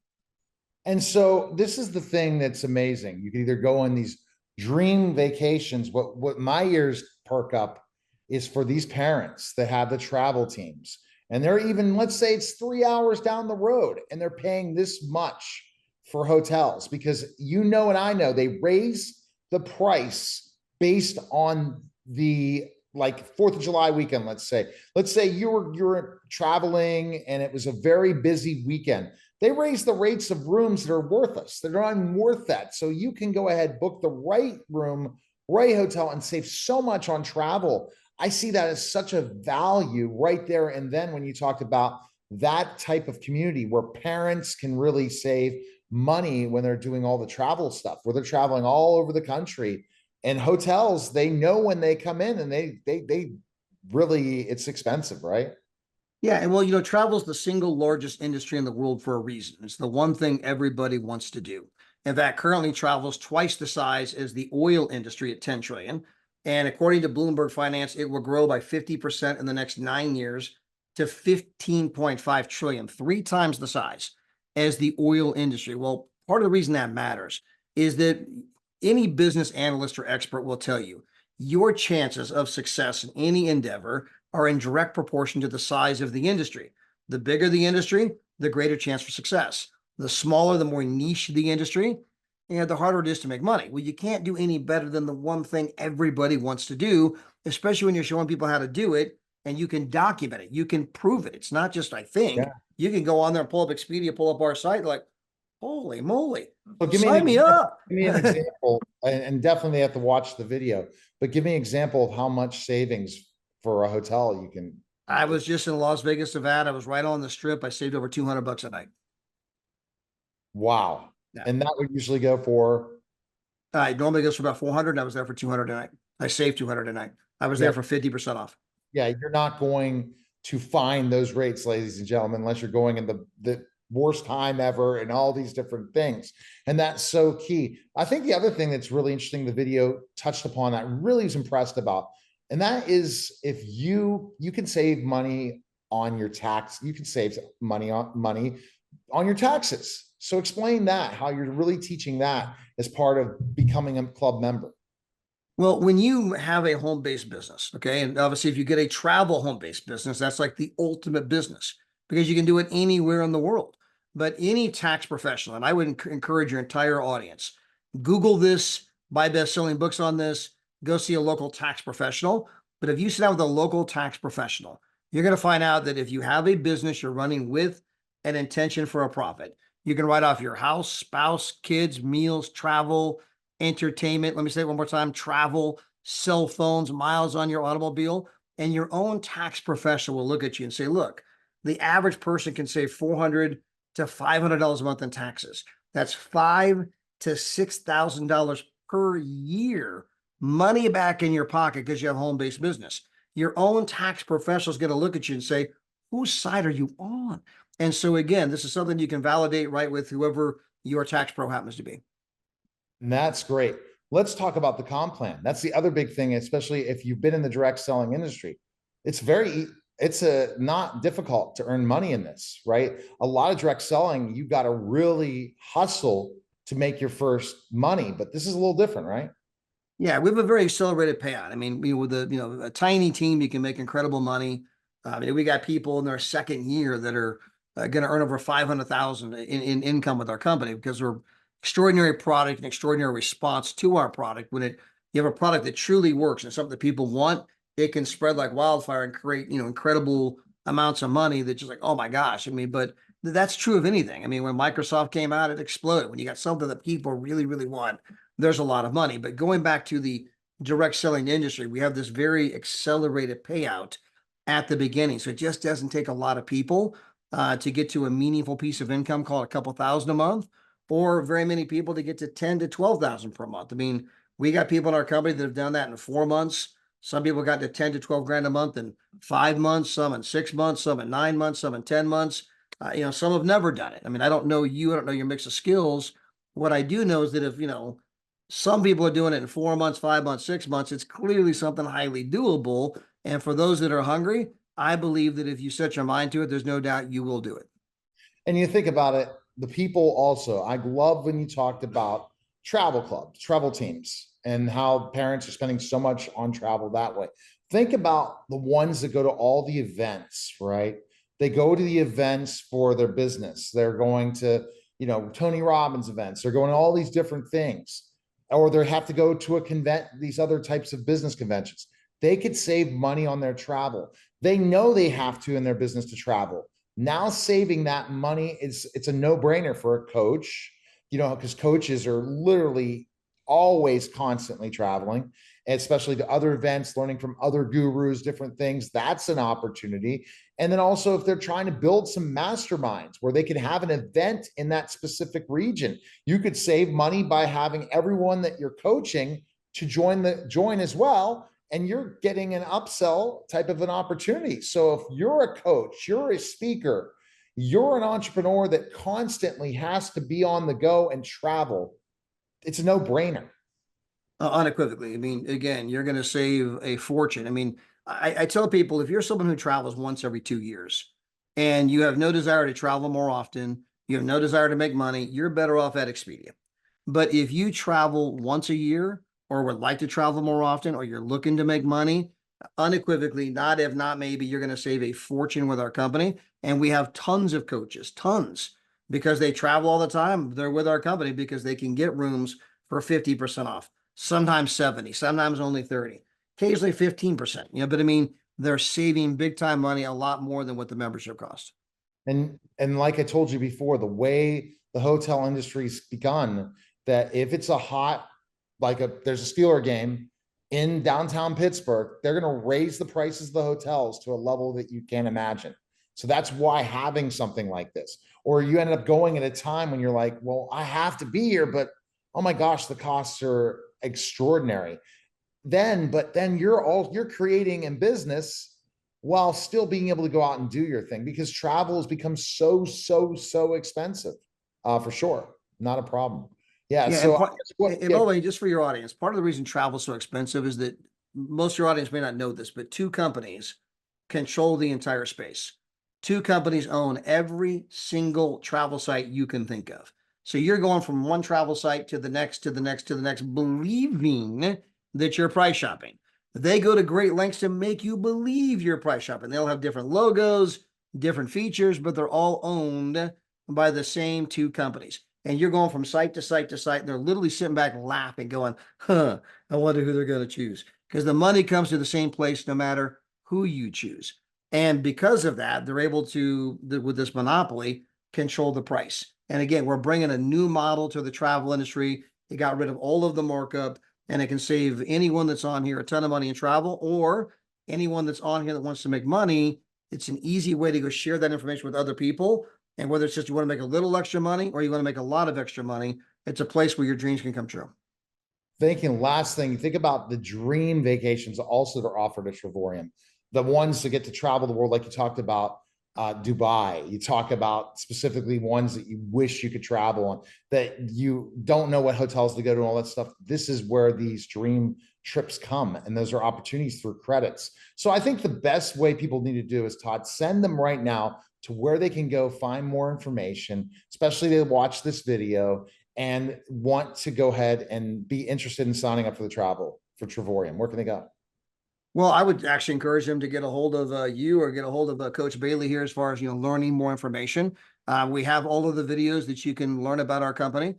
And so this is the thing that's amazing. You can either go on these dream vacations. What my ears perk up is for these parents that have the travel teams. And they're even, let's say it's 3 hours down the road and they're paying this much for hotels because and I know they raise the price based on the like 4th of July weekend, let's say you're traveling and it was a very busy weekend. They raise the rates of rooms that are worthless. They're not even worth that. So you can go ahead, book the right room, right hotel, and save so much on travel. I see that as such a value right there. And then when you talked about that type of community where parents can really save money when they're doing all the travel stuff, where they're traveling all over the country, and hotels, they know when they come in and they really, it's expensive, right? Yeah, and well, travel is the single largest industry in the world for a reason. It's the one thing everybody wants to do. In fact, currently travel is twice the size as the oil industry at 10 trillion. And according to Bloomberg Finance, it will grow by 50% in the next 9 years to 15.5 trillion, 3 times the size as the oil industry. Well, part of the reason that matters is that any business analyst or expert will tell you your chances of success in any endeavor are in direct proportion to the size of the industry. The bigger the industry, the greater chance for success. The smaller, the more niche the industry, and the harder it is to make money. Well, you can't do any better than the one thing everybody wants to do, especially when you're showing people how to do it and you can document it. You can prove it. It's not just, I think. Yeah. You can go on there and pull up Expedia, pull up our site, like, holy moly, So give sign me up. Give me an example, and definitely have to watch the video, but give me an example of how much savings for a hotel you can. I was just in Las Vegas, Nevada. I was right on the strip. I saved over $200 a night. Wow. Yeah. And that would usually go for, It normally goes for about 400. And I was there for 200 a night. I saved 200 a night. I was there for 50% off. yeah, you're not going to find those rates, ladies and gentlemen, unless you're going in the worst time ever and all these different things. And that's so key. I think the other thing that's really interesting, the video touched upon that really was impressed about, and that is if you can save money on your tax, you can save money on your taxes. So explain that, how you're really teaching that as part of becoming a club member. Well, when you have a home-based business, okay, and obviously if you get a travel home-based business, that's like the ultimate business because you can do it anywhere in the world. But any tax professional, and I would encourage your entire audience, Google this, buy best-selling books on this, go see a local tax professional. But if you sit down with a local tax professional, you're going to find out that if you have a business you're running with an intention for a profit, you can write off your house, spouse, kids, meals, travel, entertainment. Let me say it one more time: travel, cell phones, miles on your automobile. and your own tax professional will look at you and say, look, the average person can save $400 to $500 a month in taxes. That's $5,000 to $6,000 per year, money back in your pocket because you have home-based business. Your own tax professional is going to look at you and say, whose side are you on? And so again, this is something you can validate right with whoever your tax pro happens to be. And that's great. Let's talk about the comp plan. That's the other big thing, especially if you've been in the direct selling industry. It's not difficult to earn money in this, right? A lot of direct selling, you've got to really hustle to make your first money, but this is a little different, right? Yeah, we have a very accelerated payout. I mean, with a tiny team, you can make incredible money. We got people in their second year that are going to earn over 500,000 in income with our company because we're extraordinary product and extraordinary response to our product. When you have a product that truly works and something that people want, it can spread like wildfire and create, incredible amounts of money that just like, oh my gosh. I mean, but that's true of anything. I mean, when Microsoft came out, it exploded. When you got something that people really, really want, there's a lot of money. But going back to the direct selling industry, we have this very accelerated payout at the beginning. So it just doesn't take a lot of people to get to a meaningful piece of income, call it a couple thousand a month, or very many people to get to 10 to 12,000 per month. I mean, we got people in our company that have done that in 4 months. Some people got to 10 to 12 grand a month in 5 months, some in 6 months, some in 9 months, some in 10 months. Some have never done it. I mean, I don't know you, I don't know your mix of skills. What I do know is that if, some people are doing it in 4 months, 5 months, 6 months, it's clearly something highly doable. And for those that are hungry, I believe that if you set your mind to it, there's no doubt you will do it. And you think about it, the people also, I love when you talked about travel clubs, travel teams, and how parents are spending so much on travel that way. Think about the ones that go to all the events, right? They go to the events for their business. They're going to, Tony Robbins events. They're going to all these different things, or they have to go to these other types of business conventions. They could save money on their travel. They know they have to in their business to travel. Now saving that money it's a no-brainer for a coach, because coaches are literally always constantly traveling, especially to other events, learning from other gurus, different things. That's an opportunity. And then also if they're trying to build some masterminds where they can have an event in that specific region, you could save money by having everyone that you're coaching to join as well. And you're getting an upsell type of an opportunity. So if you're a coach, you're a speaker, you're an entrepreneur that constantly has to be on the go and travel, it's a no-brainer. Unequivocally. I mean, again, you're going to save a fortune. I mean, I tell people, if you're someone who travels once every 2 years and you have no desire to travel more often, you have no desire to make money, you're better off at Expedia. But if you travel once a year, or would like to travel more often, or you're looking to make money, unequivocally, not if not maybe, you're going to save a fortune with our company. And we have tons of coaches, tons, because they travel all the time. They're with our company because they can get rooms for 50% off, sometimes 70, sometimes only 30, occasionally 15%. But I mean, they're saving big time money, a lot more than what the membership costs. And like I told you before, the way the hotel industry's begun, that if it's a hot, there's a Steeler game in downtown Pittsburgh, they're going to raise the prices of the hotels to a level that you can't imagine. So that's why having something like this, or you end up going at a time when you're like, well, I have to be here, but oh my gosh, the costs are extraordinary. But then you're creating in business while still being able to go out and do your thing, because travel has become so expensive, for sure. Not a problem. Yeah. So, by the way, just for your audience, part of the reason travel is so expensive is that most of your audience may not know this, but 2 companies control the entire space. 2 companies own every single travel site you can think of. So you're going from one travel site to the next, to the next, to the next, believing that you're price shopping. They go to great lengths to make you believe you're price shopping. They'll have different logos, different features, but they're all owned by the same 2 companies. And you're going from site to site to site. And they're literally sitting back laughing, going, I wonder who they're going to choose. Because the money comes to the same place no matter who you choose. And because of that, they're able to, with this monopoly, control the price. And again, we're bringing a new model to the travel industry. It got rid of all of the markup, and it can save anyone that's on here a ton of money in travel, or anyone that's on here that wants to make money, it's an easy way to go share that information with other people. And whether it's just you want to make a little extra money or you want to make a lot of extra money, it's a place where your dreams can come true. Thinking last thing, think about the dream vacations also that are offered at Trevorium. The ones to get to travel the world, like you talked about, Dubai. You talk about specifically ones that you wish you could travel on, that you don't know what hotels to go to and all that stuff. This is where these dream trips come, and those are opportunities through credits. So I think the best way people need to do is, Todd, send them right now to where they can go find more information, especially they watch this video and want to go ahead and be interested in signing up for the travel for Trevorium. Where can they go? Well, I would actually encourage them to get a hold of you or get a hold of Coach Bailey here as far as, learning more information. We have all of the videos that you can learn about our company.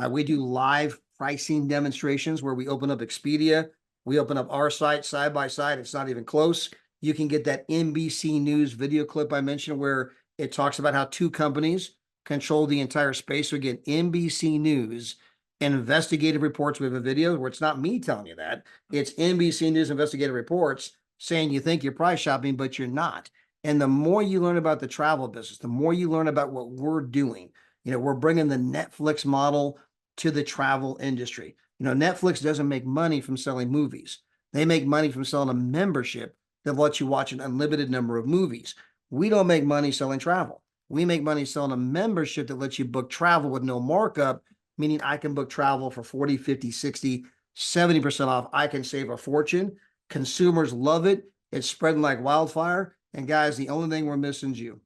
We do live pricing demonstrations where we open up Expedia. We open up our site side by side. It's not even close. You can get that NBC News video clip I mentioned where it talks about how two companies control the entire space. So again, NBC News investigative reports. We have a video where it's not me telling you that. It's NBC News investigative reports saying you think you're price shopping, but you're not. And the more you learn about the travel business, the more you learn about what we're doing. We're bringing the Netflix model to the travel industry. Netflix doesn't make money from selling movies. They make money from selling a membership that lets you watch an unlimited number of movies. We don't make money selling travel. We make money selling a membership that lets you book travel with no markup, meaning I can book travel for 40, 50, 60, 70% off. I can save a fortune. Consumers love it. It's spreading like wildfire. And guys, the only thing we're missing is you.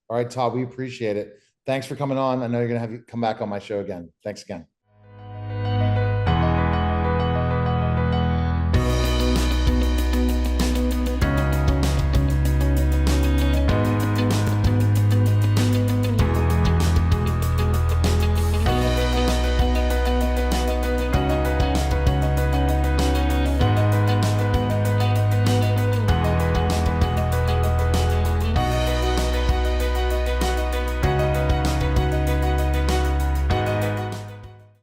All right, Todd, we appreciate it. Thanks for coming on. I know you're going to have you come back on my show again. Thanks again.